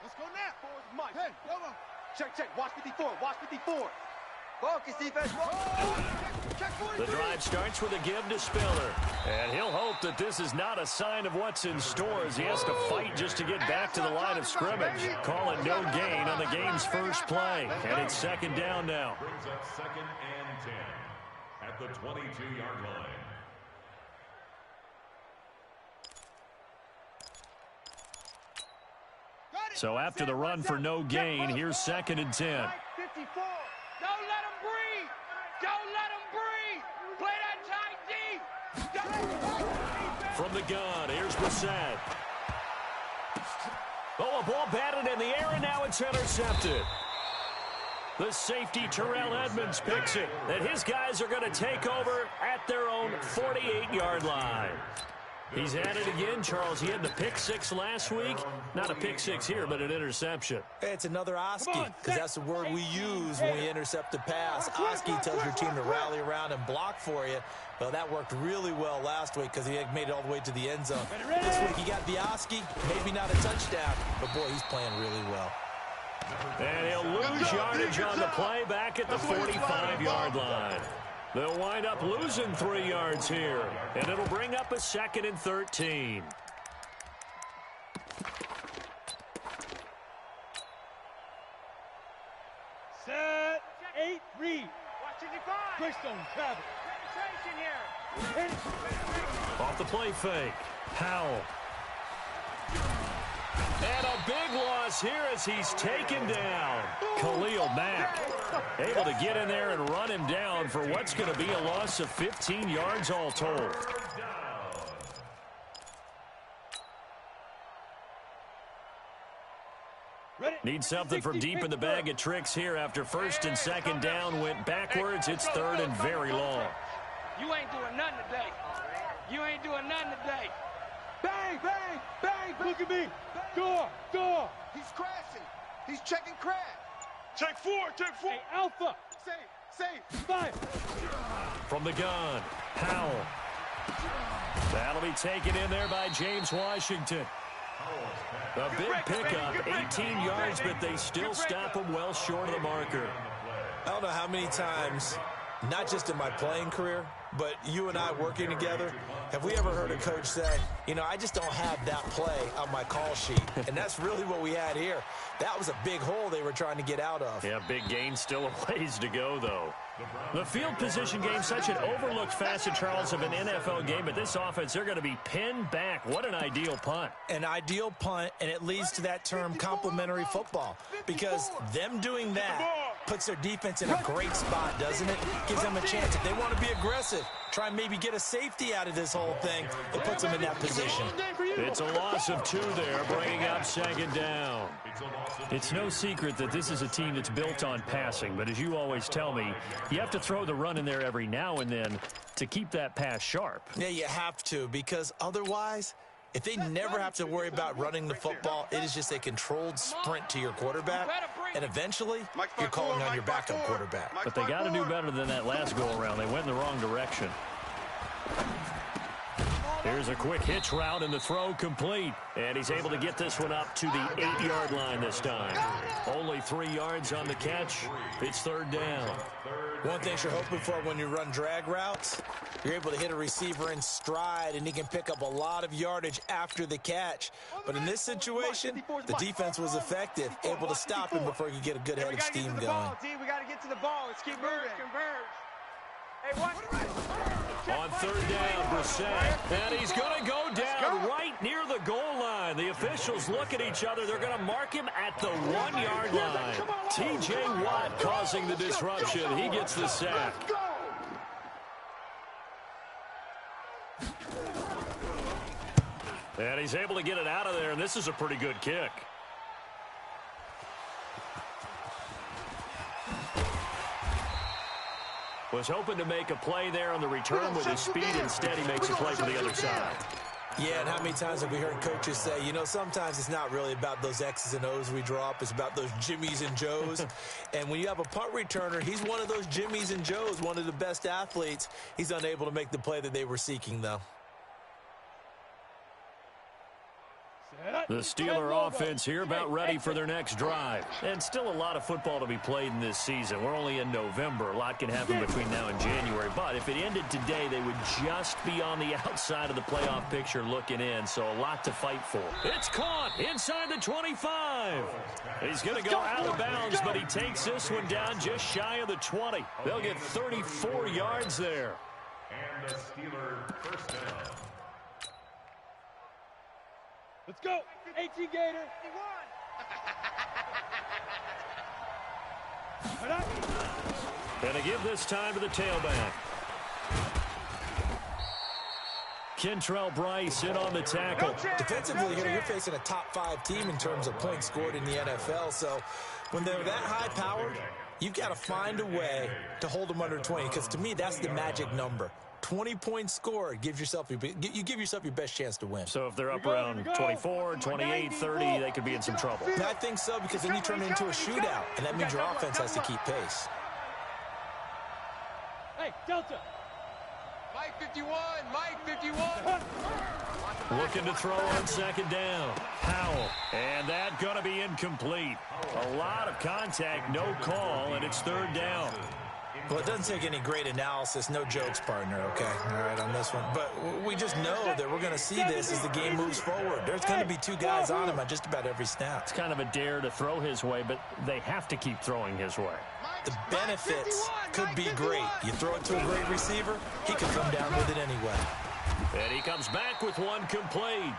Let's go now. Forward, Mike. Hey, come on. Check. Watch 54. Watch 54. Focus, defense. The drive starts with a give to Spiller. And he'll hope that this is not a sign of what's in store as he has to fight just to get back to the line of scrimmage. Call it no gain on the game's first play. And it's second down now. Brings up 2nd and 10 at the 22-yard line. So after the run for no gain, here's 2nd and 10. 54. Don't let him breathe. Don't let him breathe. Play that tight D. From the gun, here's Brissett. Oh, a ball batted in the air, and now it's intercepted. The safety, Terrell Edmonds, picks it. And his guys are going to take over at their own 48-yard line. He's at it again, Charles. He had the pick six last week. Not a pick six here, but an interception. It's another Oski, because that's the word we use when we intercept a pass. Oski tells your team to rally around and block for you. Well, that worked really well last week because he made it all the way to the end zone. This week he got the Oski, maybe not a touchdown, but boy, he's playing really well. And he'll lose yardage on the play back at the 45-yard line. They'll wind up losing 3 yards here, and it'll bring up a 2nd and 13. Set, 8, read. Watch it, Chris on travel. Penetration here. Off the play fake, Howell. And a big loss here as he's taken down. Khalil Mack able to get in there and run him down for what's going to be a loss of 15 yards all told. Need something from deep in the bag of tricks here after 1st and 2nd down went backwards. It's 3rd and very long. You ain't doing nothing today. You ain't doing nothing today. Bang, bang, bang. Look at me. Door. He's crashing. He's checking crash. Check 4. Hey, Alpha. Safe. Fire. From the gun, Howell. That'll be taken in there by James Washington. A big pickup, 18 yards, but they still stop him well short of the marker. I don't know how many times, not just in my playing career, but you and I working together, have we ever heard a coach say, you know, I just don't have that play on my call sheet. And that's really what we had here. That was a big hole they were trying to get out of. Yeah, big gain, still a ways to go, though. The field position game, such an overlooked facet, Charles, of an NFL game, but this offense, they're going to be pinned back. What an ideal punt. An ideal punt, and it leads to that term complementary football, because them doing that puts their defense in a great spot, doesn't it? Gives them a chance. If they want to be aggressive, try and maybe get a safety out of this whole thing, it puts them in that position. It's a loss of 2 there, bringing up 2nd down. It's no secret that this is a team that's built on passing, but as you always tell me, you have to throw the run in there every now and then to keep that pass sharp. Yeah, you have to, because otherwise, if they never have to worry about running the football, it is just a controlled sprint to your quarterback, and eventually, you're calling on your backup quarterback. But they got to do better than that last go-around. They went in the wrong direction. Here's a quick hitch route, and the throw complete. And he's able to get this one up to the 8-yard line this time. Only 3 yards on the catch. It's 3rd down. One thing you're hoping for when you run drag routes, you're able to hit a receiver in stride, and he can pick up a lot of yardage after the catch. But in this situation, the defense was effective, able to stop him before he could get a good head of steam going. We got to get to the ball. Let's keep moving. Converge. Hey, what? On 3rd down, Brissett, and he's going to go down right near the goal line. The officials look at each other. They're going to mark him at the 1-yard line. T.J. Watt causing the disruption. He gets the sack. And he's able to get it out of there, and this is a pretty good kick. Was hoping to make a play there on the return with his speed. Instead, he makes a play for the other side. Yeah, and how many times have we heard coaches say, you know, sometimes it's not really about those X's and O's we draw up. It's about those Jimmies and Joes. And when you have a punt returner, he's one of those Jimmies and Joes, one of the best athletes. He's unable to make the play that they were seeking, though. The Steeler offense here about ready for their next drive. And still a lot of football to be played in this season. We're only in November. A lot can happen between now and January. But if it ended today, they would just be on the outside of the playoff picture looking in. So a lot to fight for. It's caught inside the 25. He's going to go out of bounds, but he takes this one down just shy of the 20. They'll get 34 yards there. And the Steeler first down. Let's go. 18 Gator. And they give this time to the tailback. Kentrell Bryce in on the tackle. Defensively, here you're facing a top 5 team in terms of points scored in the NFL. So when they're that high-powered, you've got to find a way to hold them under 20. Because to me, that's the magic number. 20 points scored, you give yourself your best chance to win. So if they're up around 24, 28, 30, they could be in some trouble. And I think so, because then you turn it into a shootout, and that means your offense has to keep pace. Hey, Delta. Mike 51, Mike 51. Looking to throw on second down. Howell. And that going to be incomplete. A lot of contact, no call, and it's third down. Well, it doesn't take any great analysis, no jokes, partner, okay? All right, on this one. But we just know that we're going to see this as the game moves forward. There's going to be 2 guys on him on just about every snap. It's kind of a dare to throw his way, but they have to keep throwing his way. The benefits could be great. You throw it to a great receiver, he could come down with it anyway. And he comes back with one complete.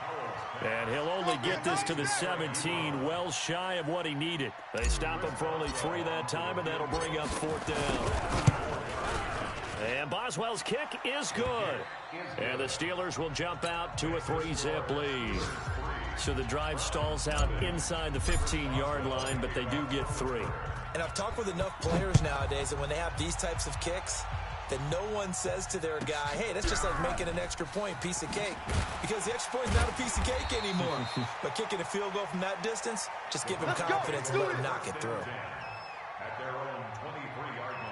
And he'll only get this to the 17, well shy of what he needed. They stop him for only 3 that time, and that'll bring up 4th down. And Boswell's kick is good. And the Steelers will jump out to a 3-zip lead. So the drive stalls out inside the 15-yard line, but they do get 3. And I've talked with enough players nowadays that when they have these types of kicks, that no one says to their guy, hey, that's just like making an extra point, piece of cake. Because the extra point is not a piece of cake anymore. But kicking a field goal from that distance, just give him confidence and let him knock it through. At their own 23-yard line.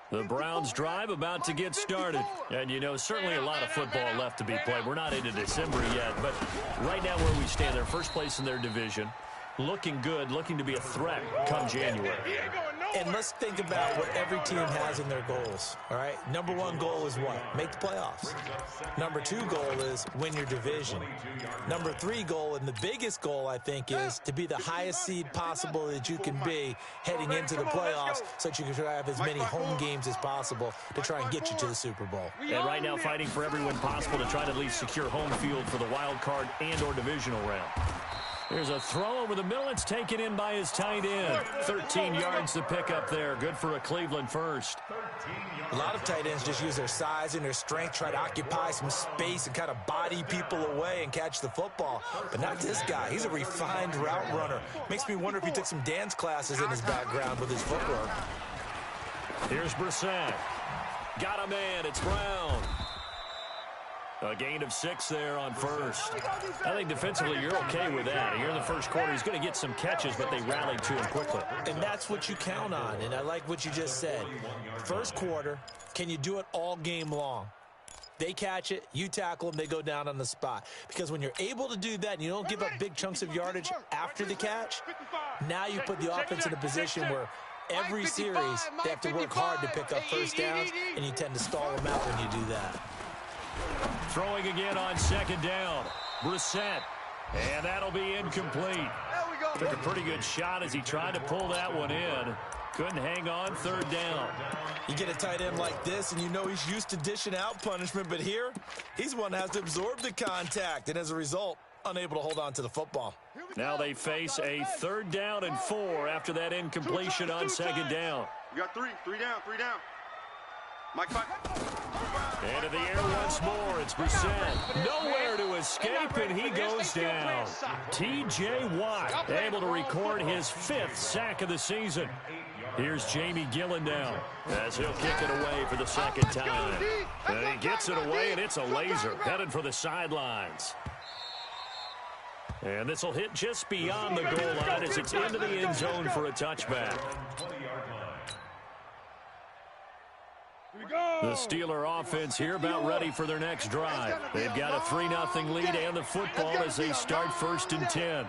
The Browns drive about to get started. And, you know, certainly a lot of football left to be played. We're not into December yet, but right now where we stand, they're first place in their division. Looking good, looking to be a threat come January. And let's think about what every team has in their goals, all right? Number 1 goal is what? Make the playoffs. Number 2 goal is win your division. Number 3 goal, and the biggest goal, I think, is to be the highest seed possible that you can be heading into the playoffs so that you can try to have as many home games as possible to try and get you to the Super Bowl. And right now fighting for every win possible to try to at least secure home field for the wild card and or divisional round. Here's a throw over the middle. It's taken in by his tight end. 13 yards to pick up there. Good for a Cleveland first. A lot of tight ends just use their size and their strength, try to occupy some space and kind of body people away and catch the football. But not this guy. He's a refined route runner. Makes me wonder if he took some dance classes in his background with his footwork. Here's Brissett. Got a man. It's Brown. A gain of 6 there on first. I think defensively you're okay with that. Here in the first quarter, he's going to get some catches, but they rallied to him quickly. And that's what you count on, and I like what you just said. First quarter, can you do it all game long? They catch it, you tackle them, they go down on the spot. Because when you're able to do that and you don't give up big chunks of yardage after the catch, now you put the offense in a position where every series they have to work hard to pick up first downs, and you tend to stall them out when you do that. Throwing again on second down. Brissett. And that'll be incomplete. Took a pretty good shot as he tried to pull that one in. Couldn't hang on, third down. You get a tight end like this, and you know he's used to dishing out punishment, but here, he's one that has to absorb the contact, and as a result, unable to hold on to the football. Now they face a 3rd down and 4 after that incompletion on second down. We got 3 down. Mike, 5. Into the air once more. It's Brissett. Nowhere to escape, and he goes down. T.J. Watt able to record his 5th sack of the season. Here's Jamie Gillen now as he'll kick it away for the second time. And he gets it away, and it's a laser headed for the sidelines. And this will hit just beyond the goal line as it's into the end zone for a touchback. 20-yard line. The Steeler offense here about ready for their next drive. They've got a 3-0 lead and the football as they start 1st and 10.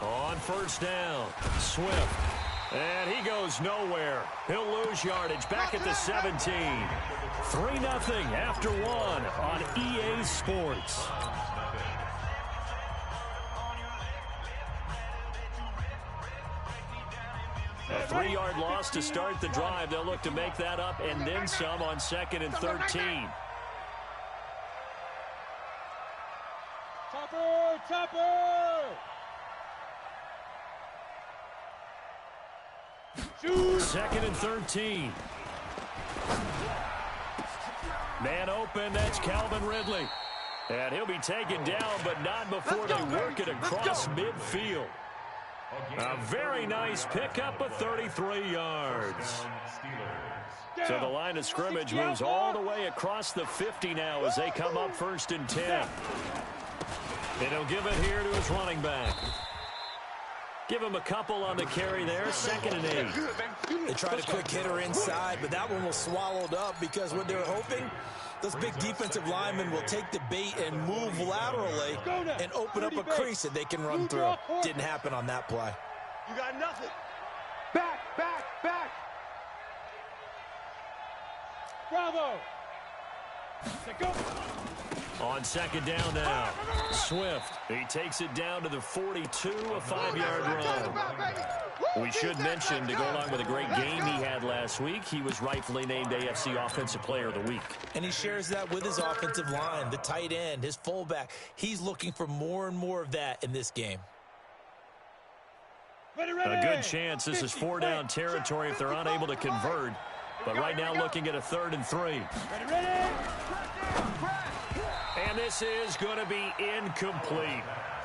On 1st down, Swift. And he goes nowhere. He'll lose yardage back at the 17. 3-0 after 1 on EA Sports. A 3-yard loss to start the drive. They'll look to make that up and then some on 2nd and 13. Chopper! Shoot! 2nd and 13. Man open, that's Calvin Ridley. And he'll be taken down, but not before they work it across midfield. A very nice pickup of 33 yards. So the line of scrimmage moves all the way across the 50 now as they come up 1st and 10. And he'll give it here to his running back. Give him a couple on the carry there, 2nd and 8. They tried a quick hitter inside, but that one was swallowed up because what they're hoping, those big defensive linemen will take the bait and move laterally and open up a crease that they can run through. Didn't happen on that play. You got nothing. Back. Bravo. Go. On 2nd down now, Swift. He takes it down to the 42, a 5-yard run. We should mention, to go along with a great game he had last week, he was rightfully named AFC Offensive Player of the Week. And he shares that with his offensive line, the tight end, his fullback. He's looking for more and more of that in this game. A good chance this is 4-down territory if they're unable to convert. But right now looking at a 3rd and 3. And this is going to be incomplete.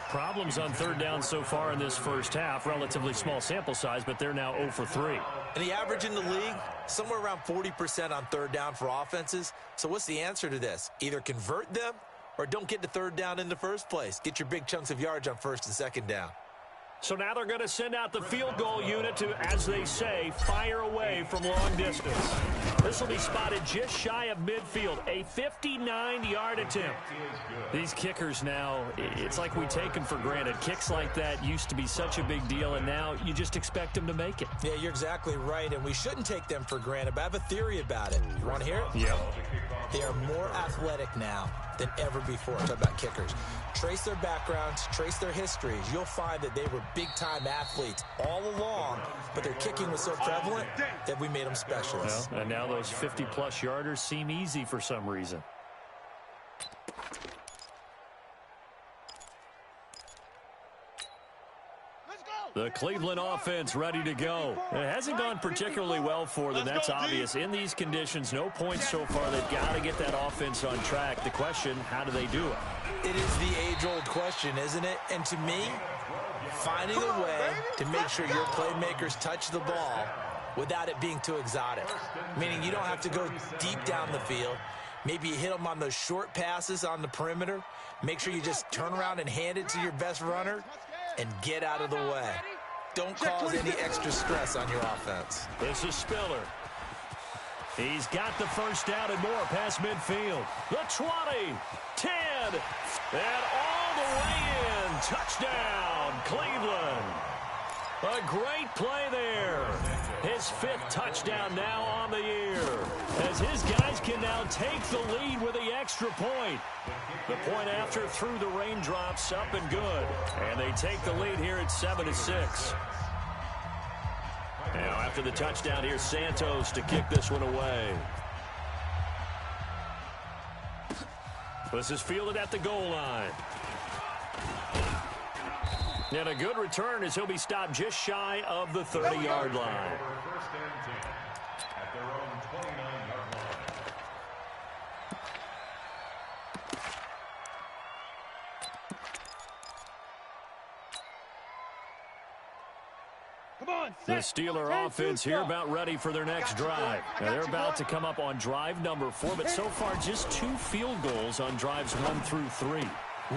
Problems on 3rd down so far in this first half. Relatively small sample size, but they're now 0 for 3. And the average in the league, somewhere around 40% on 3rd down for offenses. So what's the answer to this? Either convert them or don't get to 3rd down in the first place. Get your big chunks of yards on 1st and 2nd down. So now they're going to send out the field goal unit to, as they say, fire away from long distance. This will be spotted just shy of midfield, a 59-yard attempt. These kickers now, it's like we take them for granted. Kicks like that used to be such a big deal, and now you just expect them to make it. Yeah, you're exactly right, and we shouldn't take them for granted, but I have a theory about it. You want to hear it? Yeah. They are more athletic now than ever before. Talk about kickers. Trace their backgrounds, trace their histories. You'll find that they were big-time athletes all along, but their kicking was so prevalent that we made them specialists. Well, and now those 50-plus yarders seem easy for some reason. The Cleveland offense ready to go. It hasn't gone particularly well for them. That's obvious. In these conditions, no points so far. They've got to get that offense on track. The question, how do they do it? It is the age-old question, isn't it? And to me, finding a way to make sure your playmakers touch the ball without it being too exotic. Meaning you don't have to go deep down the field. Maybe you hit them on those short passes on the perimeter. Make sure you just turn around and hand it to your best runner and get out of the way. Don't cause any extra stress on your offense. This is Spiller. He's got the first down and more past midfield. The 20, 10, and all the way in. Touchdown, Cleveland. A great play there. His 5th touchdown now on the year, as his guys can now take the lead with the extra point. The point after through the raindrops, up and good. And they take the lead here at 7-6. Now after the touchdown, here's Santos to kick this one away. This is fielded at the goal line. And a good return as he'll be stopped just shy of the 30-yard line. The Steeler offense here about ready for their next drive. Now they're about to come up on drive number 4, but so far just 2 field goals on drives 1 through 3.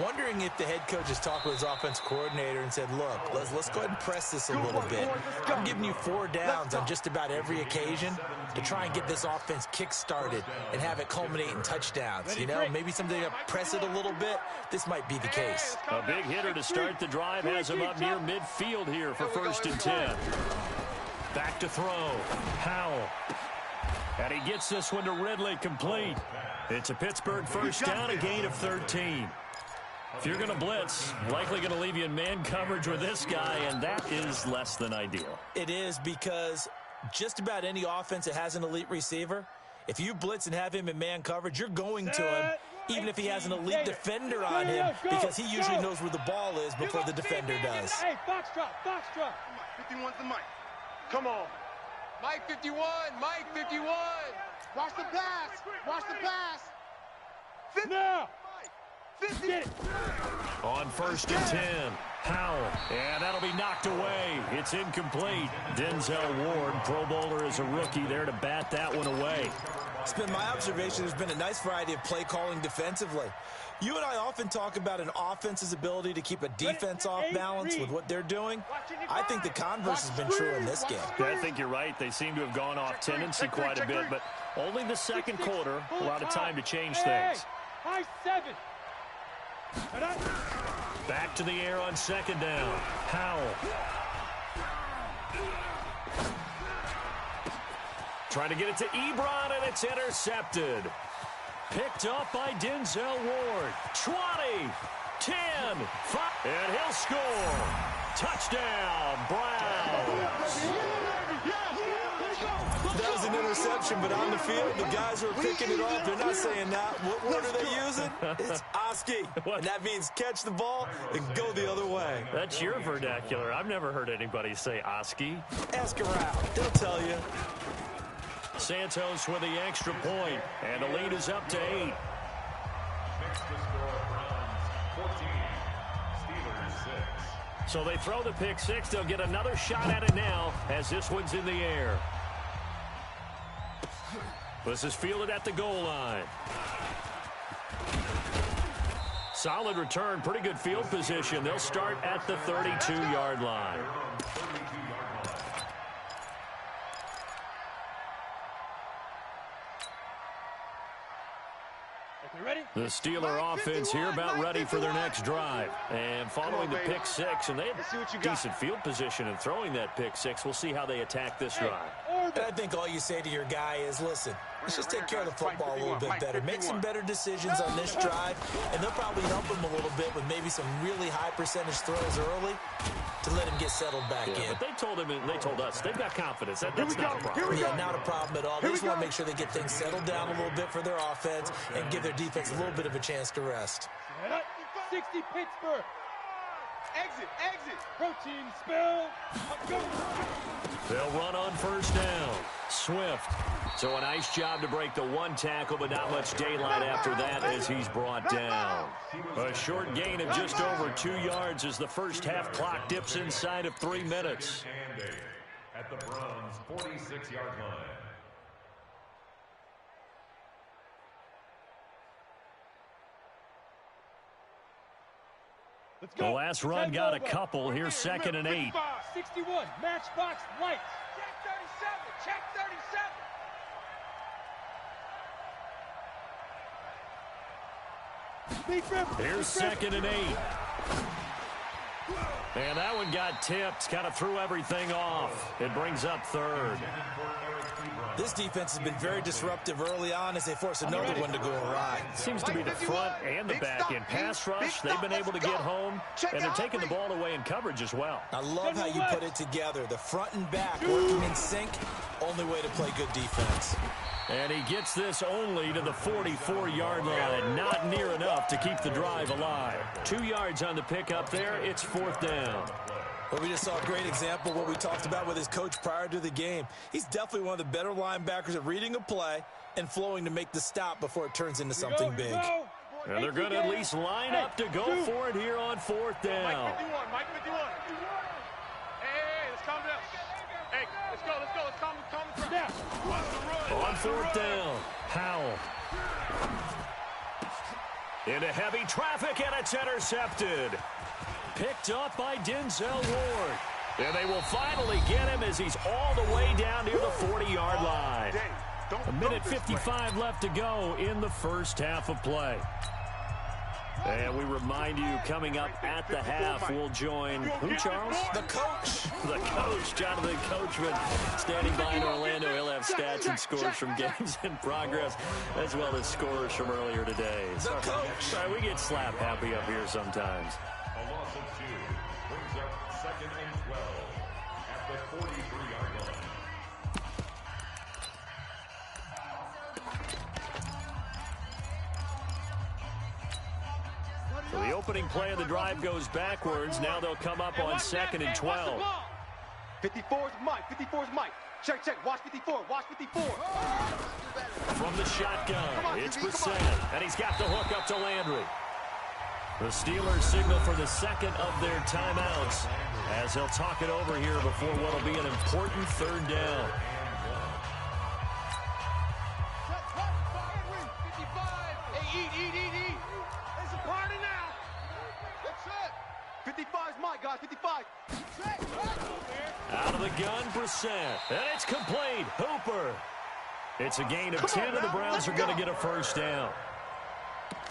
Wondering if the head coach has talked with his offense coordinator and said, look, let's go ahead and press this a little bit. I'm giving you 4 downs on just about every occasion to try and get this offense kick-started and have it culminate in touchdowns. You know, maybe something to press it a little bit. This might be the case. A big hitter to start the drive has him up near midfield here for 1st and 10. Back to throw. Howell. And he gets this one to Ridley complete. It's a Pittsburgh first down, a gain of 13. If you're going to blitz, likely going to leave you in man coverage with this guy, and that is less than ideal. It is, because just about any offense that has an elite receiver, if you blitz and have him in man coverage, you're going to him, even if he has an elite defender on him, because he usually knows where the ball is before the defender does. Hey, box drop, box drop. 51's the mic. Come on. Mike 51, Mike 51. Watch the pass. Watch the pass. Now. Get it. On 1st and 10, Howell, and that'll be knocked away. It's incomplete. Denzel Ward, Pro Bowler as a rookie, there to bat that one away. It's been my observation, there's been a nice variety of play calling defensively. You and I often talk about an offense's ability to keep a defense off balance with what they're doing. I think the converse has been true in this game. Yeah, I think you're right. They seem to have gone off tendency quite a bit, but only the second quarter, a lot of time to change things. High 7. Back to the air on 2nd down. Howell. Trying to get it to Ebron, and it's intercepted. Picked up by Denzel Ward. 20, 10, 5, and he'll score. Touchdown, Browns. That was an interception, but on the field, the guys who are picking it off, they're not saying that. What word are they using? It's Oski. And that means catch the ball and go the other way. That's your vernacular. I've never heard anybody say Oski. Ask around. They'll tell you. Santos with the extra point, and the lead is up to 8. Next to score, Browns 14, Steelers 6. So they throw the pick 6. They'll get another shot at it now as this one's in the air. This is fielded at the goal line. Solid return, pretty good field position. They'll start at the 32-yard line. The Steeler offense here about ready for their next drive. And following the pick 6, and they have decent field position in throwing that pick 6. We'll see how they attack this drive. And I think all you say to your guy is, listen, let's just take care of the football a little bit better. Make some better decisions on this drive, and they'll probably help him a little bit with maybe some really high percentage throws early to let him get settled back in. But they told him, and they told us, they've got confidence. That's not a problem. Yeah, not a problem at all. They just want to make sure they get things settled down a little bit for their offense and give their defense a little bit of a chance to rest. 60 Pittsburgh. Exit, exit. Protein spill. Go. They'll run on 1st down. Swift. So a nice job to break the 1 tackle, but not much daylight after that as he's brought down. A short gain of just over 2 yards as the first half clock dips inside of 3 minutes. At the Browns' 46-yard line. The last run got a couple. Here's 2nd and 8. 61, matchbox lights. Check 37. Here's 2nd and 8. And that one got tipped. Kind of threw everything off. It brings up 3rd. This defense has been very disruptive early on as they force another one to go awry. Seems to be the front and the back end. Pass rush, they've been able to get home, and they're taking the ball away in coverage as well. I love how you put it together. The front and back working in sync, only way to play good defense. And he gets this only to the 44-yard line. Not near enough to keep the drive alive. 2 yards on the pickup there. It's 4th down. Well, we just saw a great example of what we talked about with his coach prior to the game. He's definitely one of the better linebackers at reading a play and flowing to make the stop before it turns into something big. And they're going to at least line up to go for it here on 4th down. Mike 51. Hey, let's calm down. Hey, let's go. Let's calm down. On 4th down, Howell. Into heavy traffic, and it's intercepted. Picked up by Denzel Ward. And they will finally get him as he's all the way down near the 40-yard line. A minute 55 left to go in the first half of play. And we remind you, coming up at the half, we'll join who, Charles? The coach. The coach, Jonathan Coachman, standing by in Orlando. He'll have stats and scores from games in progress, as well as scores from earlier today. The coach. Sorry, we get slap happy up here sometimes. A loss of 2 brings up 2nd and 12 at the 43-yard line. So the opening play of the drive goes backwards. Now they'll come up on 2nd and 12. 54's Mike. 54's Mike. Check, check. Watch 54. Watch 54. From the shotgun, it's Brissett. And he's got the hook up to Landry. The Steelers signal for the second of their timeouts as he'll talk it over here before what will be an important third down. 55. Hey, eat. It's a party now. That's it. 55's Mike, guys. 55. Out of the gun, Brissett. And it's complete. Hooper. It's a gain of 10, and the Browns are going to get a first down.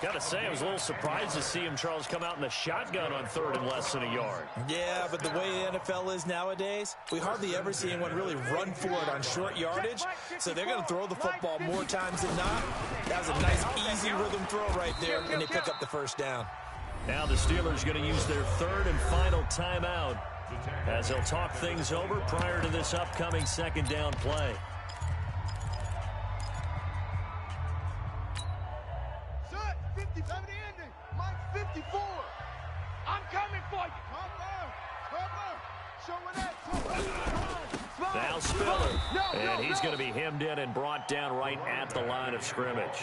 Got to say, I was a little surprised to see him, Charles, come out in the shotgun on third and less than a yard. Yeah, but the way the NFL is nowadays, we hardly ever see anyone really run for it on short yardage. So they're going to throw the football more times than not. That was a nice, easy rhythm throw right there, and they pick up the first down. Now the Steelers are going to use their third and final timeout as they'll talk things over prior to this upcoming second down play. Set. 57 ending. Mike 54. I'm coming for you. Show it that. Now Spiller, and he's going to be hemmed in and brought down right at the line of scrimmage.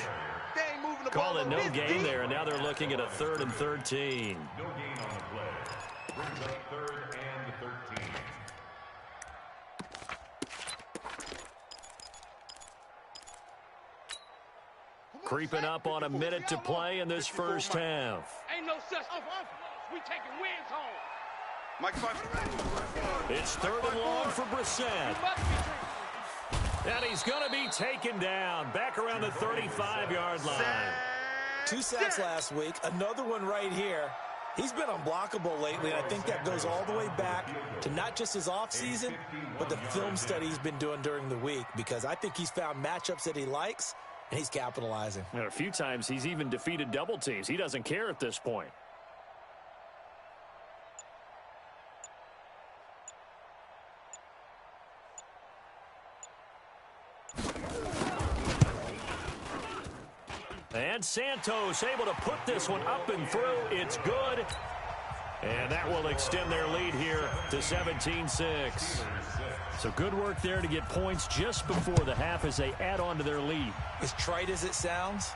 They ain't moving the Call ball it no gain there, and now they're looking at a 3rd and 13. No gain on the play. Brings up 3rd and 13. Creeping up on a minute to play in this first half. Ain't no such thing. We taking wins home. Mike 5. It's 3rd and long for Brissett. And he's going to be taken down back around the 35-yard line. 2 sacks last week, another one right here. He's been unblockable lately, and I think that goes all the way back to not just his offseason, but the film study he's been doing during the week, because I think he's found matchups that he likes, and he's capitalizing. And a few times he's even defeated double teams. He doesn't care at this point. And Santos able to put this one up and through. It's good. And that will extend their lead here to 17-6. So good work there to get points just before the half as they add on to their lead. As trite as it sounds,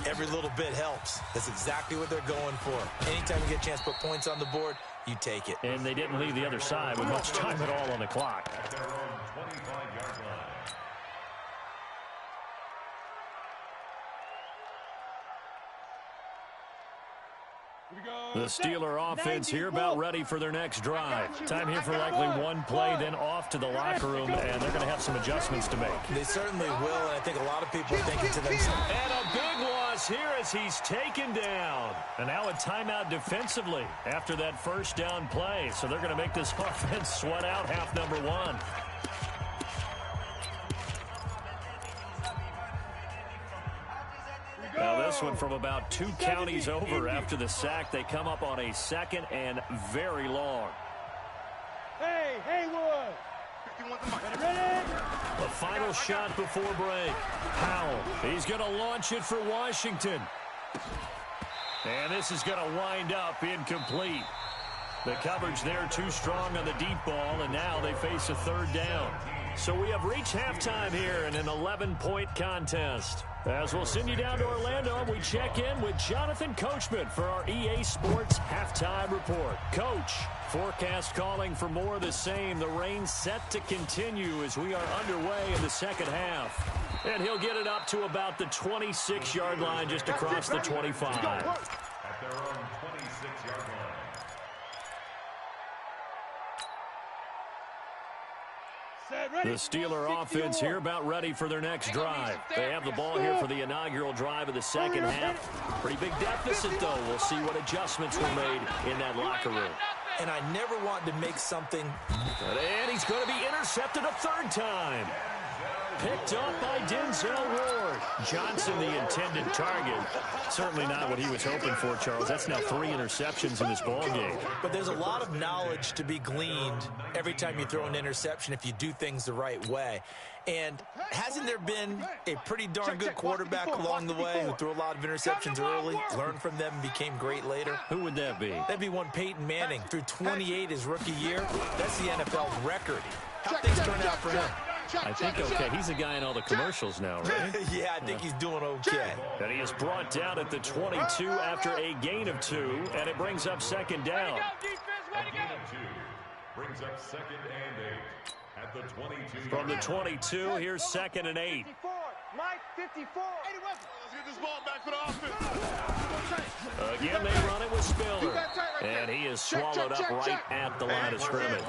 every little bit helps. That's exactly what they're going for. Anytime you get a chance to put points on the board, you take it. And they didn't leave the other side with much time at all on the clock. At their own 25-yard line. The Steeler offense here about ready for their next drive. Time here for likely one play, then off to the locker room, and they're going to have some adjustments to make. They certainly will, and I think a lot of people are thinking to themselves. And a big loss here as he's taken down. And now a timeout defensively after that first down play. So they're going to make this offense sweat out half number one. Now this one from about 2 counties over after the sack. They come up on a 2nd and very long. Hey, Haywood. The final shot before break. Powell, he's going to launch it for Washington. And this is going to wind up incomplete. The coverage there too strong on the deep ball, and now they face a 3rd down. So we have reached halftime here in an 11-point contest. As we'll send you down to Orlando, we check in with Jonathan Coachman for our EA Sports Halftime Report. Coach, forecast calling for more of the same. The rain set to continue as we are underway in the second half. And he'll get it up to about the 26-yard line just across the 25. At their own 26-yard line. The Steeler offense here about ready for their next drive. They have the ball here for the inaugural drive of the second half. Pretty big deficit, though. We'll see what adjustments were made in that locker room. And I never want to make something. And he's going to be intercepted a third time. Picked up by Denzel Ward. Johnson, the intended target. Certainly not what he was hoping for, Charles. That's now 3 interceptions in this ballgame. But there's a lot of knowledge to be gleaned every time you throw an interception if you do things the right way. And hasn't there been a pretty darn good quarterback along the way who threw a lot of interceptions early, learned from them, and became great later? Who would that be? That'd be one Peyton Manning. Threw 28 his rookie year. That's the NFL record. How things turn out for him? I think okay. He's a guy in all the commercials now, right? Yeah, I think he's doing okay. And he is brought down at the 22 after a gain of 2, and it brings up second down. A gain of 2 brings up second and 8 at the 22. From the 22, here's second and 8. Mike 54. Let's get this ball back for the offense. Again, they run it with Spiller. And he is swallowed up right at the line of scrimmage.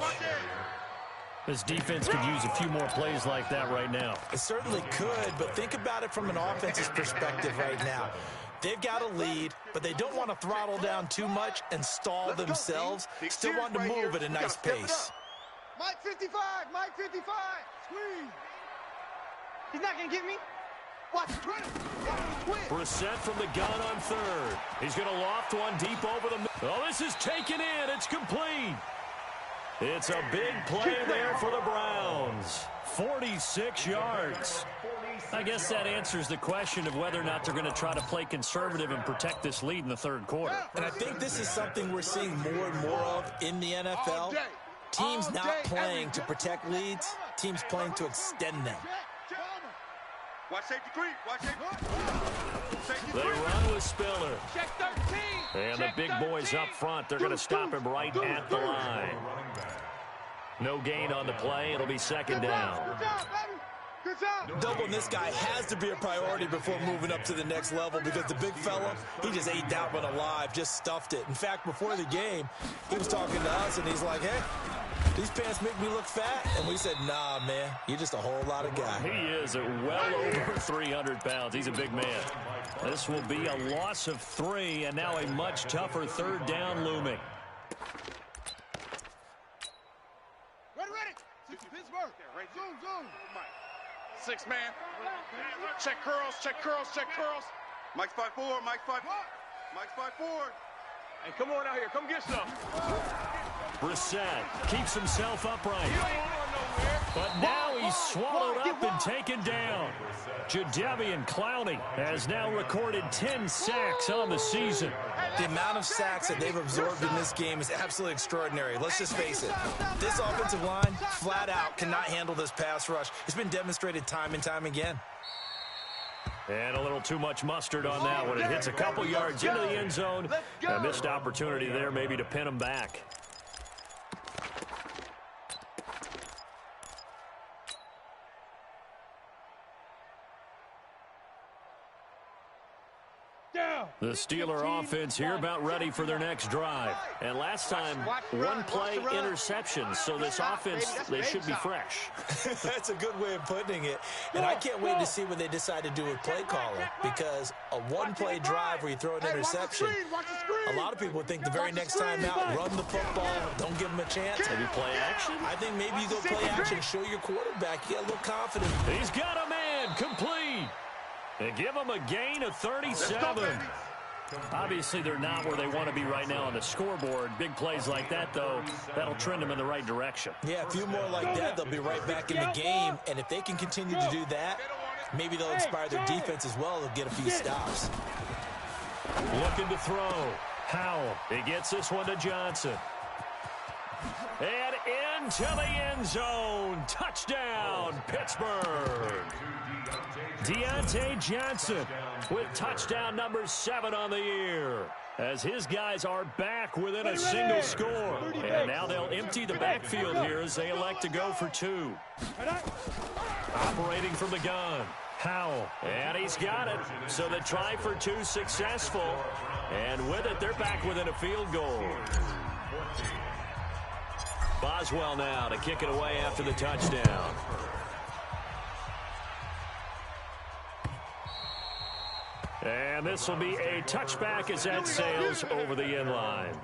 This defense could use a few more plays like that right now. It certainly could, but think about it from an offense's perspective right now. They've got a lead, but they don't want to throttle down too much and stall themselves. Still want to move at a nice pace. Mike 55. Mike 55. Squeeze. He's not going to get me. Watch. Brissett from the gun on third. He's going to loft one deep over the middle. Oh, this is taken in. It's complete. It's a big play there for the Browns. 46 yards. I guess that answers the question of whether or not they're going to try to play conservative and protect this lead in the third quarter. And I think this is something we're seeing more and more of in the NFL. Teams not playing to protect leads, teams playing to extend them. Watch safety creep. Watch safety. They run with Spiller. Check 13. And the big boys up front, they're going to stop him right at the line. No gain on the play. It'll be second down. Good job, baby. Good job. Doubling this guy has to be a priority before moving up to the next level because the big fella, he just ate that one alive, just stuffed it. In fact, before the game, he was talking to us, and he's like, hey, these pants make me look fat. And we said, nah, man, you're just a whole lot of guy. He is at well over 300 pounds. He's a big man. This will be a loss of 3, and now a much tougher third down looming. Ready. Pittsburgh. Zoom. 6 man. Check curls. Mike's 5'4". Mike's 5'4". Hey, come on out here. Come get some. Brissett keeps himself upright. But now he's swallowed up and taken down. Jadeveon Clowney has now recorded 10 sacks on the season. The amount of sacks that they've absorbed in this game is absolutely extraordinary. Let's just face it. This offensive line, flat out, cannot handle this pass rush. It's been demonstrated time and time again. And a little too much mustard on that one. It hits a couple yards into the end zone. A missed opportunity there maybe to pin him back. The Steeler offense here about ready for their next drive. And last time, one play interception. So this offense, they should be fresh. That's a good way of putting it. And I can't wait to see what they decide to do with play calling. Because a one-play drive where you throw an interception, a lot of people would think the very next time out, run the football, don't give them a chance. Maybe play action? I think maybe you go play action, show your quarterback. You get a little confident. He's got a man complete. They give him a gain of 37. Obviously, they're not where they want to be right now on the scoreboard. Big plays like that, though, that'll trend them in the right direction. Yeah, a few more like that, they'll be right back in the game. And if they can continue to do that, maybe they'll inspire their defense as well. They'll get a few stops. Looking to throw. Howell. He gets this one to Johnson. And into the end zone. Touchdown, Pittsburgh. Deontay Johnson with touchdown number 7 on the year, as his guys are back within a single score. And now they'll empty the backfield here as they elect to go for 2. Operating from the gun, Howell, and he's got it. So the try for 2 successful, and with it, they're back within a field goal. Boswell now to kick it away after the touchdown. And this will be a touchback as that sails over the end line.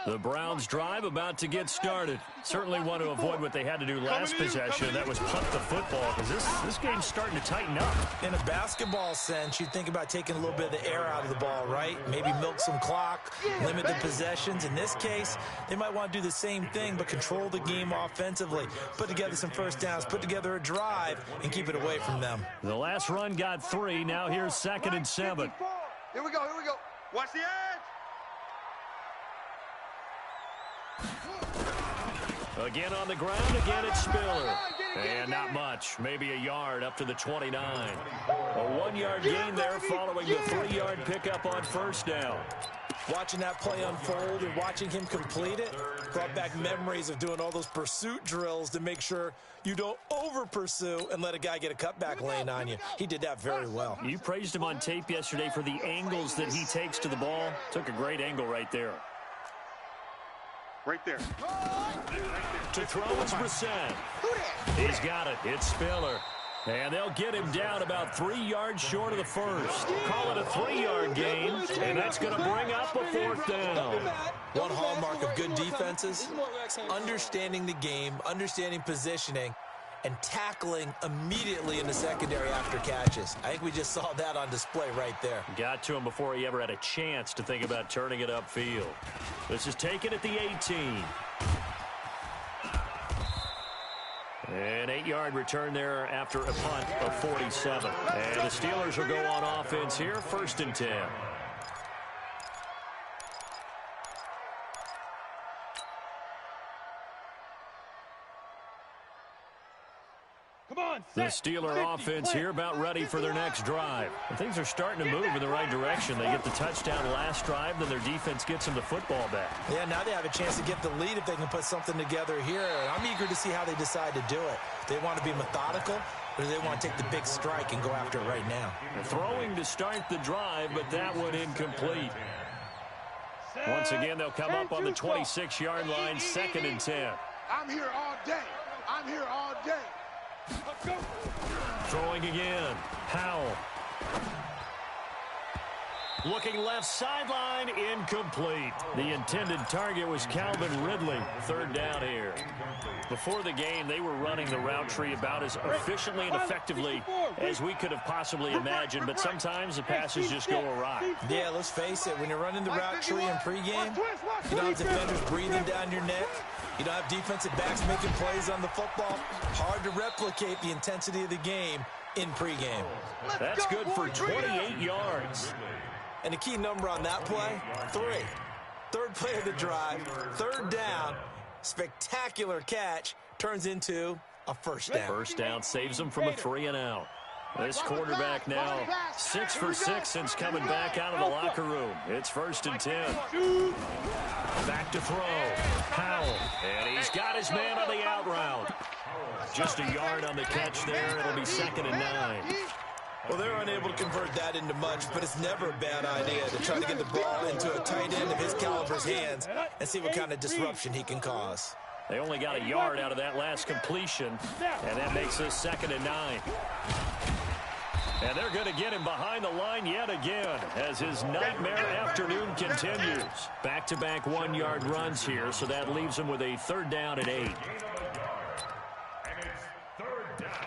The Browns' drive about to get started. Certainly want to avoid what they had to do last possession. That was punt the football, because this game's starting to tighten up. In a basketball sense, you think about taking a little bit of the air out of the ball, right? Maybe milk some clock, limit the possessions. In this case, they might want to do the same thing, but control the game offensively. Put together some first downs, put together a drive, and keep it away from them. The last run got 3. Now here's 2nd and 7. Here we go, here we go. Watch the edge. Again on the ground, again it's Spiller. And not much, maybe a yard up to the 29. A 1-yard gain there following the 3-yard pickup on first down. Watching that play unfold and watching him complete it brought back memories of doing all those pursuit drills to make sure you don't over-pursue and let a guy get a cutback lane on you. He did that very well. You praised him on tape yesterday for the angles that he takes to the ball. Took a great angle right there. Right there. To throw is Brissett. He's got it. It's Spiller. And they'll get him down about 3 yards short of the first. Call it a 3-yard gain, and that's going to bring up a 4th down. One hallmark of good defenses, understanding the game, understanding positioning, and tackling immediately in the secondary after catches. I think we just saw that on display right there. Got to him before he ever had a chance to think about turning it upfield. This is taken at the 18. An 8-yard return there after a punt of 47. And the Steelers will go on offense here, 1st and 10. The Steeler offense here about ready for their next drive. And things are starting to move in the right direction. They get the touchdown last drive, then their defense gets them the football back. Yeah, now they have a chance to get the lead if they can put something together here. And I'm eager to see how they decide to do it. Do they want to be methodical, or do they want to take the big strike and go after it right now? They're throwing to start the drive, but that one incomplete. Once again, they'll come up on the 26-yard line, 2nd and 10. I'm here all day. I'm here all day. Throwing again. Howell. Looking left sideline, incomplete. The intended target was Calvin Ridley. 3rd down here. Before the game, they were running the route tree about as efficiently and effectively as we could have possibly imagined, but sometimes the passes just go awry. Yeah, let's face it, when you're running the route tree in pregame, you don't have defenders breathing down your neck. You don't have defensive backs making plays on the football. Hard to replicate the intensity of the game in pregame. That's good for 28 yards. And the key number on that play, 3. 3rd play of the drive, 3rd down, spectacular catch, turns into a first down. First down saves them from a 3-and-out. This quarterback now 6 for 6 since coming back out of the locker room. It's 1st and 10. Back to throw. Howell. And he's got his man on the out route. Just a yard on the catch there. It'll be 2nd and 9. Well, they're unable to convert that into much, but it's never a bad idea to try to get the ball into a tight end of his caliber's hands and see what kind of disruption he can cause. They only got a yard out of that last completion, and that makes this 2nd and 9. And they're going to get him behind the line yet again as his nightmare afternoon continues. Back-to-back 1-yard runs here, so that leaves him with a 3rd down at 8. And it's 3rd down.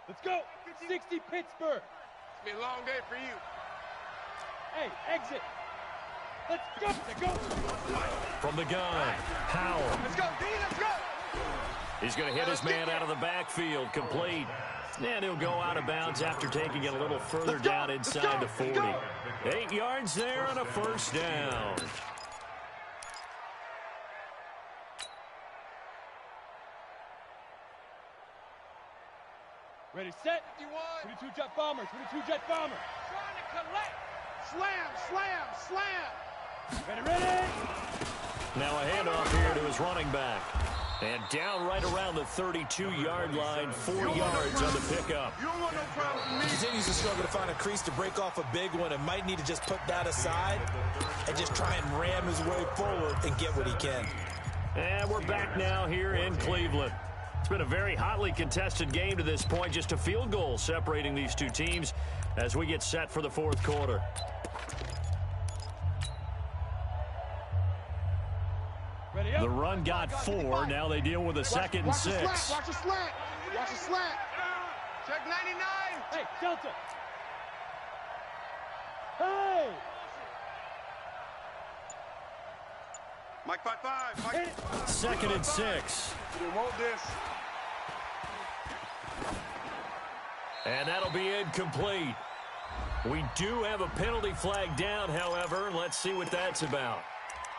Let's go. 60 Pittsburgh. It's been a long day for you. Hey, exit. Let's go. Let's go. From the gun, Howell. Let's go, D, let's go. He's going to hit his man out of the backfield, complete. And he'll go out of bounds after taking it a little further down inside the 40. 8 yards there on a first down. Ready, set. 22 jet bombers. 22 jet bombers. Trying to collect. Slam, slam, slam. Ready. Now a handoff here to his running back. And down right around the 32-yard line, 4 yards on the pickup. You don't want no problem with me. He continues to struggle to find a crease to break off a big one and might need to just put that aside and just try and ram his way forward and get what he can. And we're back now here in Cleveland. It's been a very hotly contested game to this point. Just a field goal separating these two teams as we get set for the fourth quarter. The run got 4. Now they deal with a second and 6. Watch the slant. Watch the slant. Check 99. Hey, Delta. Hey. Mike 5-5. Mike. Second and 6. We want this. And that'll be incomplete. We do have a penalty flag down, however. Let's see what that's about.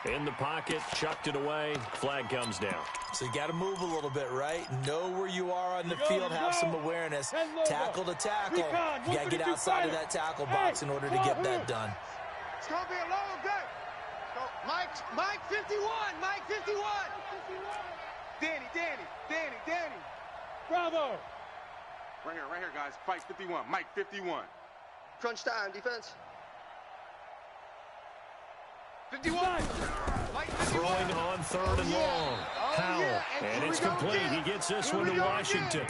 In the pocket, chucked it away, flag comes down. So you got to move a little bit, right? Know where you are on the field, have some awareness. Tackle to tackle. You got to get outside of that tackle box in order to get that done. It's going to be a long day. Mike 51. Mike 51. Danny. Bravo. Right here, guys. Fight 51. Mike 51. Crunch time, defense. 51. Mike 51. Throwing on third and long. Howell. And it's complete. He gets this one to Washington.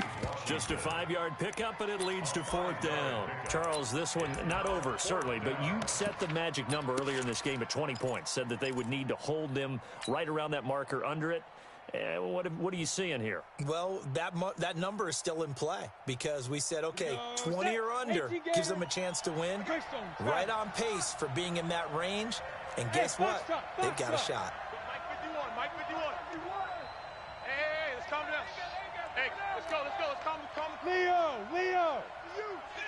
Just a 5-yard pickup, and it leads to fourth down. Charles, this one not over, certainly, but you set the magic number earlier in this game at 20 points. Said that they would need to hold them right around that marker under it. What are you seeing here? Well, that number is still in play because we said, okay, 20 or under gives them a chance to win. Right on pace for being in that range. And guess what? They've got a shot. Mike 51. Hey, let's calm down. Hey, let's go. Let's calm. Leo.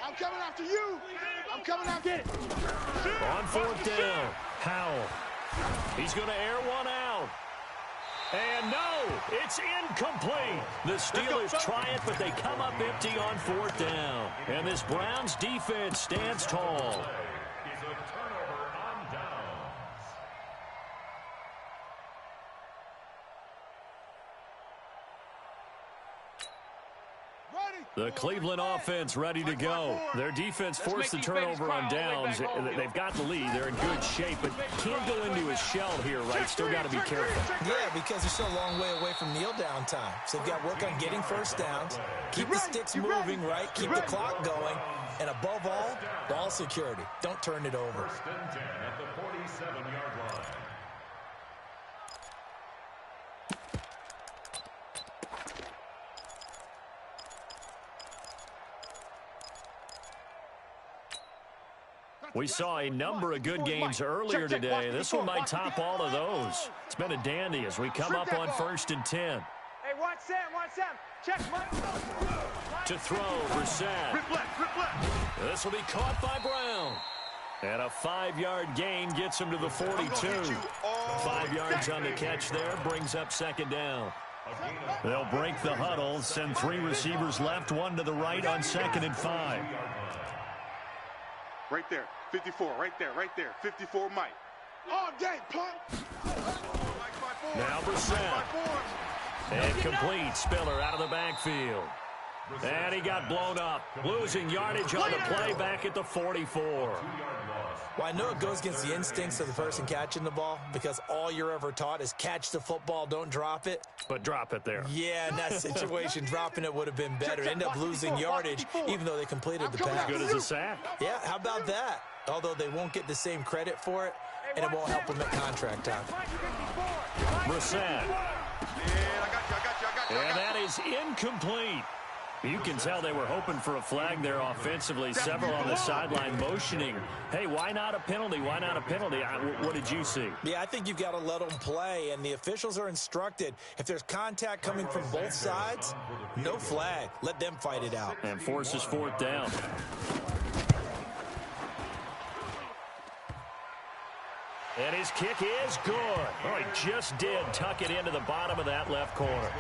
I'm coming after you. I'm coming after it. On fourth down, Howell. He's going to air one out. And no, it's incomplete. The Steelers try it, but they come up empty on fourth down. And this Browns defense stands tall. Is a turnover on downs. The Cleveland offense ready to go. Their defense forced the turnover on downs. They've got the lead. They're in good shape, but can't go into a shell here, right? Still got to be careful. Yeah, because they're still a long way away from kneel-down time. So they've got to work on getting first downs, keep the sticks moving, right? Keep the clock going, and above all, ball security. Don't turn it over. First and 10 at the 47-yard line. We saw a number of good games earlier today. This one might top all of those. It's been a dandy as we come up on first and 10. Hey, watch Sam. Check, Mike. To throw, Brissett. Rip left. This will be caught by Brown. And a 5-yard gain gets him to the 42. 5 yards on the catch there, brings up second down. They'll break the huddle, send 3 receivers left, 1 to the right on second and 5. Right there, 54, right there, 54, Mike. All day, punt. Now Brissett. And complete, Spiller out of the backfield. And he got blown up, losing yardage on the play back at the 44. Well, I know it goes against the instincts of the person catching the ball because all you're ever taught is catch the football, don't drop it. But drop it there. Yeah, in that situation, dropping it would have been better. End up losing yardage even though they completed the pass. Good as a sack. Yeah, how about that? Although they won't get the same credit for it, and it won't help them at contract time. Brissett. Yeah, I got you. And that is incomplete. You can tell they were hoping for a flag there offensively. Several on the sideline motioning, hey, why not a penalty? Why not a penalty? What did you see? Yeah, I think you've got to let them play, and the officials are instructed. If there's contact coming from both sides, no flag. Let them fight it out. And forces fourth down. And his kick is good. Oh, he just did tuck it into the bottom of that left corner.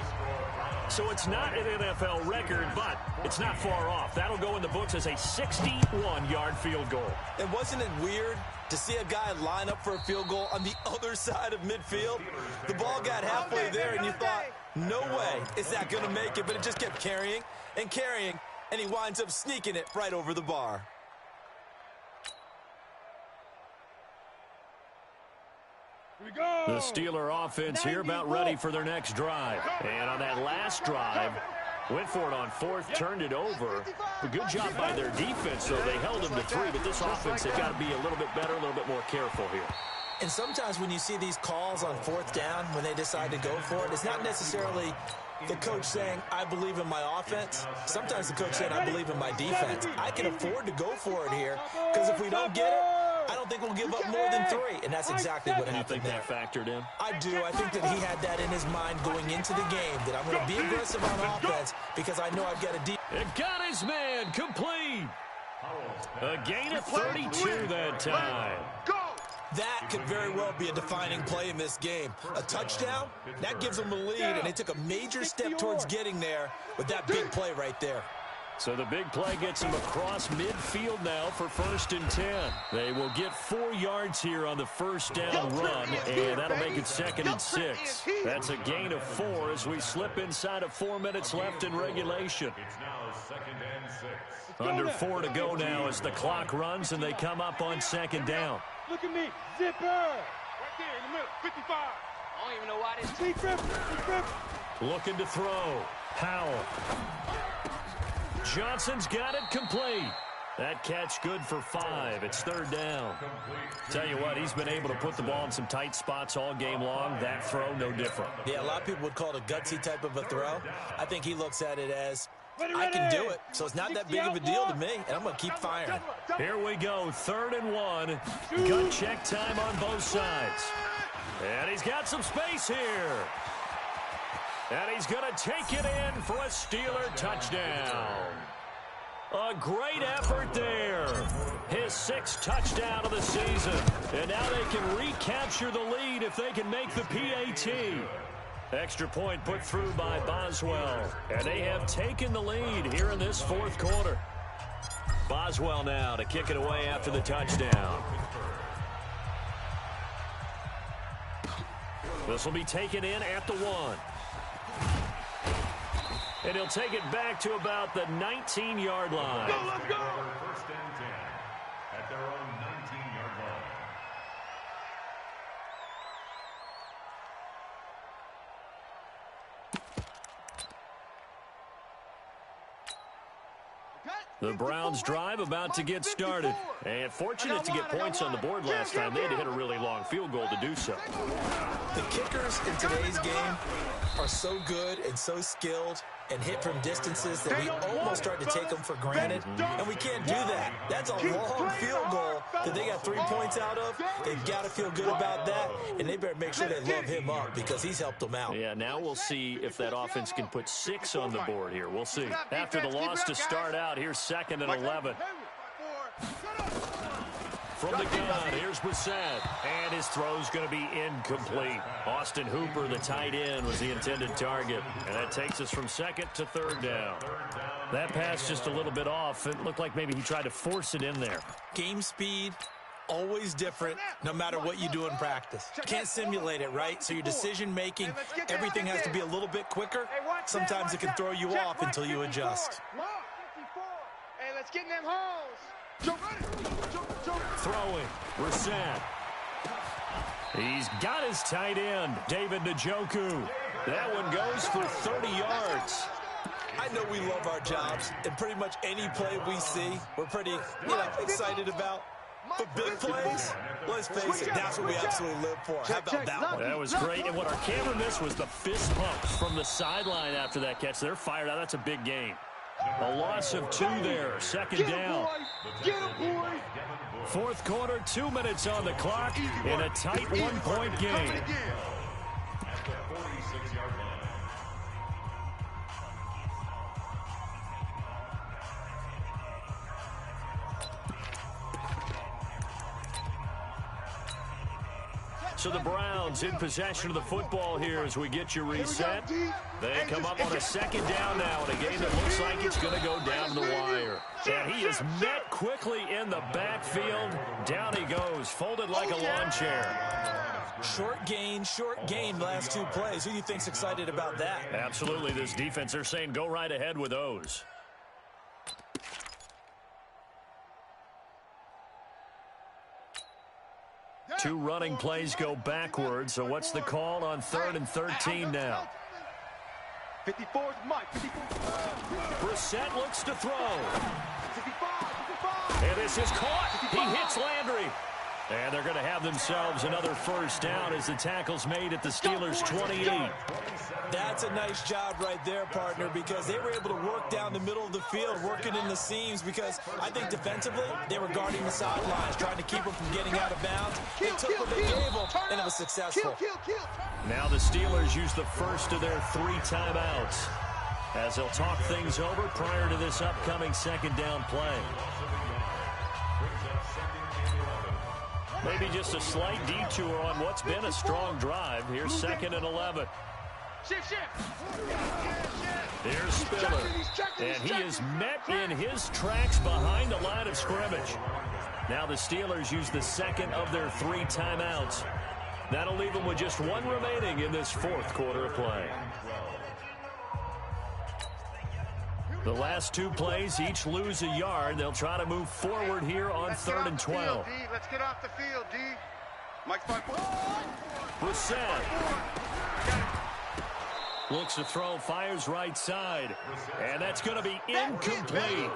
So it's not an NFL record, but it's not far off. That'll go in the books as a 61-yard field goal. And wasn't it weird to see a guy line up for a field goal on the other side of midfield? The ball got halfway there, and you thought, no way is that going to make it, but it just kept carrying and carrying, and he winds up sneaking it right over the bar. The Steeler offense here about ready for their next drive. And on that last drive, went for it on fourth, turned it over. A good job by their defense, though. They held them to 3, but this offense, they've got to be a little bit better, a little bit more careful here. And sometimes when you see these calls on fourth down, when they decide to go for it, it's not necessarily the coach saying, I believe in my offense. Sometimes the coach saying, I believe in my defense. I can afford to go for it here, because if we don't get it, I don't think we'll give up more than 3, and that's exactly what happened there. You think that factored in? I do. I think that he had that in his mind going into the game, that I'm going to be aggressive on offense because I know I've got a deep. It got his man complete. A gain of 32 that time. That could very well be a defining play in this game. A touchdown, that gives them a lead, and they took a major step towards getting there with that big play right there. So the big play gets him across midfield now for 1st and 10. They will get 4 yards here on the first down run, and that'll make it 2nd and 6. That's a gain of 4 as we slip inside of 4 minutes left in regulation. It's now 2nd and 6. Under 4 to go now as the clock runs and they come up on 2nd down. Look at me, zipper. Right there in the middle, 55. I don't even know why this. Looking to throw. Powell. Johnson's got it complete. That catch good for 5. It's 3rd down. Tell you what, he's been able to put the ball in some tight spots all game long. That throw, no different. Yeah, a lot of people would call it a gutsy type of a throw. I think he looks at it as, I can do it, so it's not that big of a deal to me, and I'm going to keep firing. Here we go, 3rd and 1. Gut check time on both sides. And he's got some space here. And he's going to take it in for a Steeler touchdown. A great effort there. His 6th touchdown of the season. And now they can recapture the lead if they can make the PAT. Extra point put through by Boswell. And they have taken the lead here in this 4th quarter. Boswell now to kick it away after the touchdown. This will be taken in at the 1. And he'll take it back to about the 19-yard line. Let's go! 1st and 10 at their own 19-yard line. The Browns drive about to get started. And fortunate to get points on the board last time. They had to hit a really long field goal to do so. The kickers in today's game are so good and so skilled and hit from distances that we almost start to take them for granted, and we can't do that. That's a long field goal that they got 3 points out of. They've got to feel good about that, and they better make sure they love him up because he's helped them out. Yeah, now we'll see if that offense can put 6 on the board here. We'll see. After the loss to start out, here's 2nd and 11. From the gun, here's Brissett. And his throw's going to be incomplete. Austin Hooper, the tight end, was the intended target. And that takes us from 2nd to 3rd down. That pass just a little bit off. It looked like maybe he tried to force it in there. Game speed, always different, no matter what you do in practice. Can't simulate it, right? So your decision-making, everything has to be a little bit quicker. Sometimes it can throw you off until you adjust. Hey, let's get in them holes. Throwing, Brissett. He's got his tight end, David Njoku. That one goes for 30 yards. I know we love our jobs, and pretty much any play we see, we're pretty, excited about. But big plays, let's face it, that's what we absolutely live for. How about that one? That was great, and what our camera missed was the fist pump from the sideline after that catch. They're fired out. That's a big game. A loss of 2 there. Second down. Get him, boy. Fourth quarter, 2 minutes on the clock in a tight one-point game. At the 46-yard line. So the Browns in possession of the football here as we get you reset. They come up on a second down now in a game that looks like it's going to go down to the wire. And he is met quickly in the backfield. Down he goes, folded like a lawn chair. Short gain last 2 plays. Who do you think's excited about that? Absolutely, this defense, they're saying go right ahead with those. Two running plays go backwards, so what's the call on 3rd and 13 now? 54 is Mike. 54. Brissett looks to throw. 55. And this is caught. He hits Landry. And they're going to have themselves another first down as the tackle's made at the Steelers' 28. That's a nice job right there, partner, because they were able to work down the middle of the field, working in the seams, because I think defensively they were guarding the sidelines, trying to keep them from getting out of bounds. They took what they gave them, and it was successful. Now the Steelers use the first of their 3 timeouts as they'll talk things over prior to this upcoming second down play. Maybe just a slight detour on what's been a strong drive. Here's 2nd and 11. Here's Spiller. And he is met in his tracks behind the line of scrimmage. Now the Steelers use the second of their 3 timeouts. That'll leave them with just 1 remaining in this 4th quarter of play. The last 2 plays each lose a yard. They'll try to move forward here on 3rd and 12. Let's get off the field, D. Mike's 5 points. Brissett looks to throw, fires right side, and that's going to be incomplete.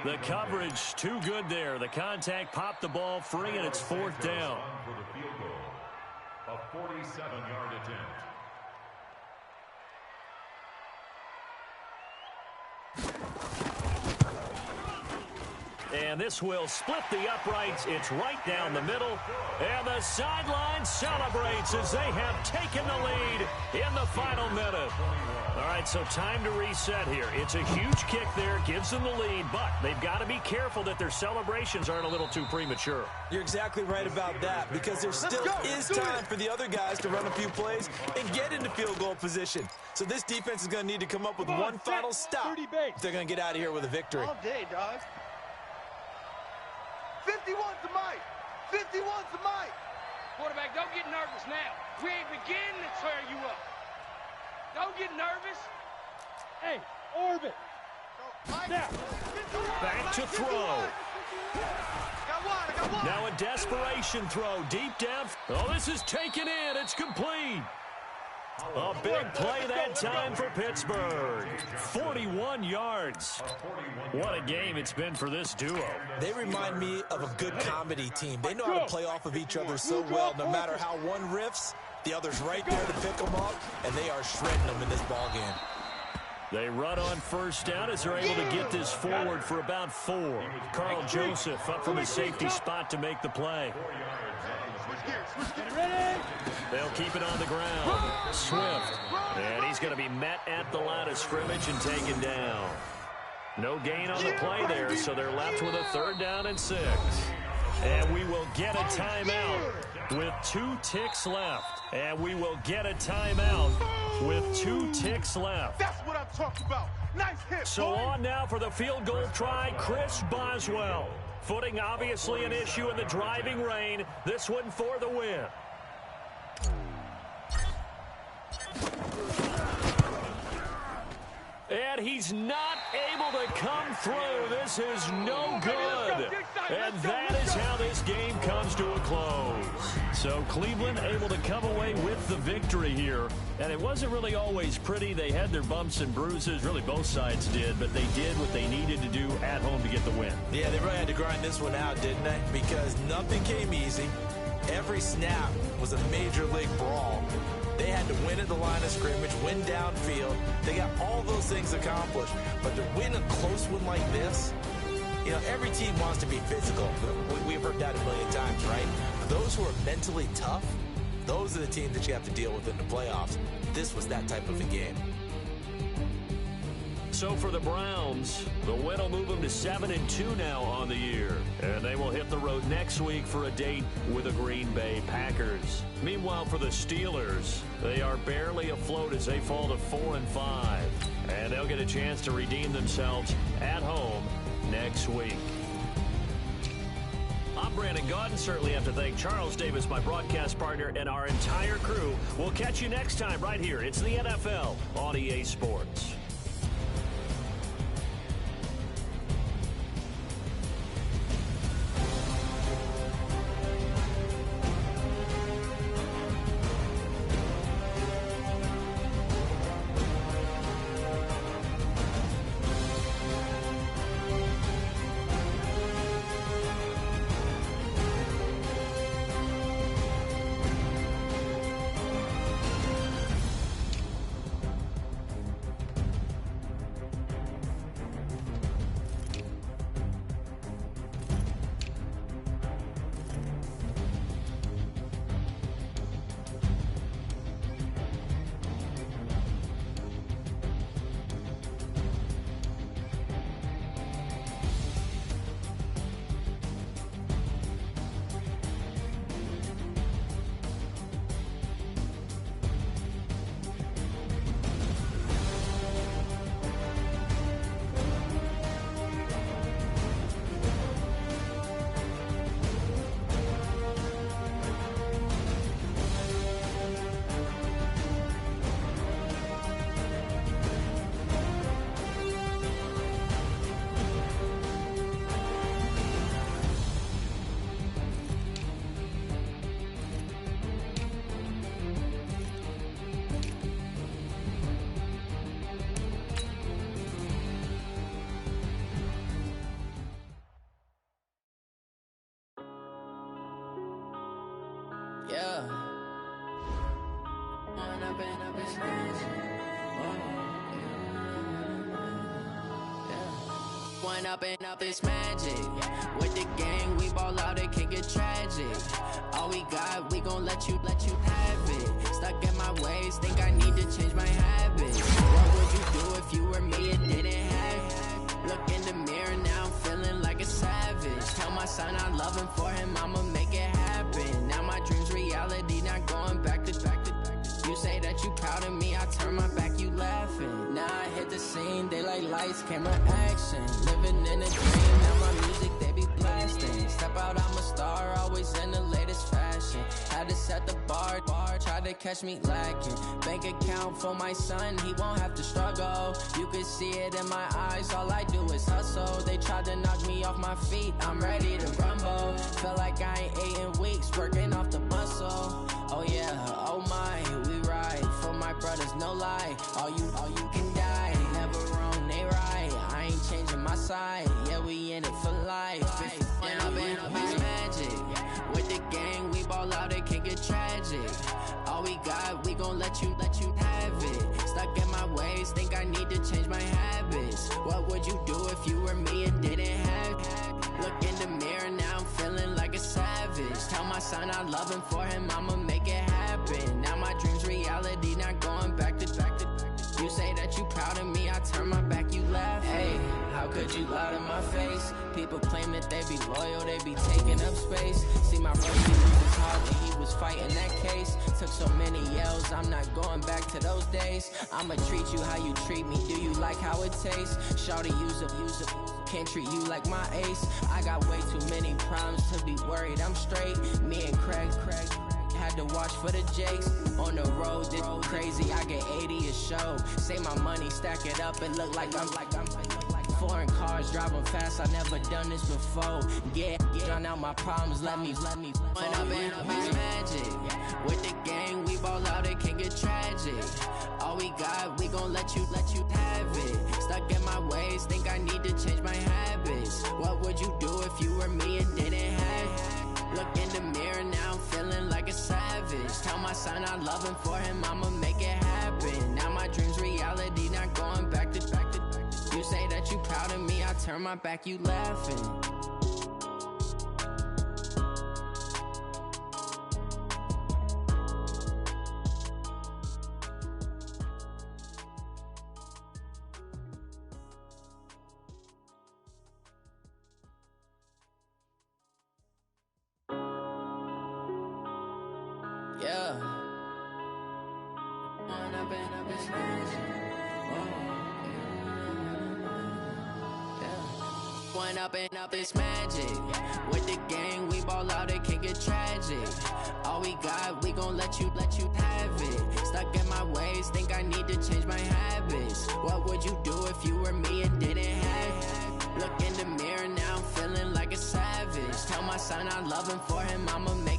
The coverage too good there. The contact popped the ball free, and it's 4th down. For the field goal, a 47-yard attempt. And this will split the uprights. It's right down the middle. And the sideline celebrates as they have taken the lead in the final minute. All right, so time to reset here. It's a huge kick there, gives them the lead, but they've got to be careful that their celebrations aren't a little too premature. You're exactly right about that, because there still is time for the other guys to run a few plays and get into field goal position. So this defense is going to need to come up with one final stop if they're going to get out of here with a victory. All day, dog. 51 to Mike. 51 to Mike. Quarterback, don't get nervous now. We ain't beginning to tear you up. Don't get nervous. Hey, orbit. Now. Back to throw. Now a desperation throw deep down. Oh, this is taken in. It's complete. A big play that time for Pittsburgh. 41 yards. What a game it's been for this duo. They remind me of a good comedy team. They know how to play off of each other so well. No matter how one riffs, the other's right there to pick them up, and they are shredding them in this ballgame. They run on first down as they're able to get this forward for about 4. Carl Joseph up from his safety spot to make the play. They'll keep it on the ground. Swift. And he's going to be met at the line of scrimmage and taken down. No gain on the play there, so they're left with a 3rd down and 6. And we will get a timeout with 2 ticks left. And we will get a timeout with 2 ticks left. That's what I'm talking about. Nice hit. So on now for the field goal try, Chris Boswell. Footing obviously an issue in the driving rain. This one for the win. And he's not able to come through. This is no good. And that is how this game comes to a close. So Cleveland able to come away with the victory here. And it wasn't really always pretty. They had their bumps and bruises. Really both sides did. But they did what they needed to do at home to get the win. Yeah, they really had to grind this one out, didn't they? Because nothing came easy. Every snap was a major league brawl. They had to win at the line of scrimmage, win downfield. They got all those things accomplished. But to win a close one like this, you know, every team wants to be physical. We've heard that a million times, right? But those who are mentally tough, those are the teams that you have to deal with in the playoffs. This was that type of a game. So for the Browns, the win will move them to 7-2 now on the year. And they will hit the road next week for a date with the Green Bay Packers. Meanwhile, for the Steelers, they are barely afloat as they fall to 4-5. And they'll get a chance to redeem themselves at home next week. I'm Brandon Gaudin. Certainly have to thank Charles Davis, my broadcast partner, and our entire crew. We'll catch you next time right here. It's the NFL on EA Sports. Yeah. One up and up, it's magic. With the gang, we ball out, it can get tragic. All we got, we gon' let you have it. Stuck in my ways, think I need to change my habits. What would you do if you were me and didn't have it? Look in the mirror, now I'm feeling like a savage. Tell my son I love him, for him I'ma make it happen. Now my dream's reality, not going back to. You say that you proud of me, I turn my back, you laughing. Now I hit the scene, they like lights, camera, action. Living in a dream, now my music, they be blasting. Step out, I'm a star, always in the latest fashion. Had to set the bar, try to catch me lacking. Bank account for my son, he won't have to struggle. You can see it in my eyes, all I do is hustle. They tried to knock me off my feet, I'm ready to rumble. Feel like I ain't ate in weeks, working off the muscle. Oh yeah, oh my, we ride for my brothers, no lie. All you can die, never wrong, they right. I ain't changing my side, yeah, we in it for life. Down, it's magic. With the gang, we ball out, it can get tragic. All we got, we gon' let you have it. Stuck in my ways, think I need to change my habits. What would you do if you were me and didn't have it? Look in the mirror, now I'm feeling like a savage. Tell my son I love him, for him I'ma make it happen. Now my dream's reality, not going back to. You say that you proud of me, I turn my back, you laugh. Hey, how could you lie to my face? People claim that they be loyal, they be taking up space. See my brother, he was hard when he was fighting that case. Took so many yells, I'm not going back to those days. I'ma treat you how you treat me, do you like how it tastes? Shawty, use up, can't treat you like my ace. I got way too many problems to be worried, I'm straight. Me and Craig had to watch for the Jakes. On the road, this crazy, I get 80 a show. Say my money, stack it up, and look like I'm foreign cars, driving fast, I never done this before. Yeah, drown out my problems, let me One up and up, it's magic. With the gang, we ball out, it can get tragic. All we got, we gon' let you have it. Stuck in my ways, think I need to change my habits. What would you do if you were me and didn't have it? Look in the mirror, now I'm feeling like a savage. Tell my son I love him, for him I'ma make it happen. Now my dream's reality, not going back to. You say that you proud of me, I turn my back, you laughing. Yeah. One up and up, it's magic. With the gang, we ball out, it can get tragic. All we got, we gon' let you have it. Stuck in my ways, think I need to change my habits. What would you do if you were me and didn't have it? Look in the mirror now, I'm feeling like a savage. Tell my son I love him, for him I'ma make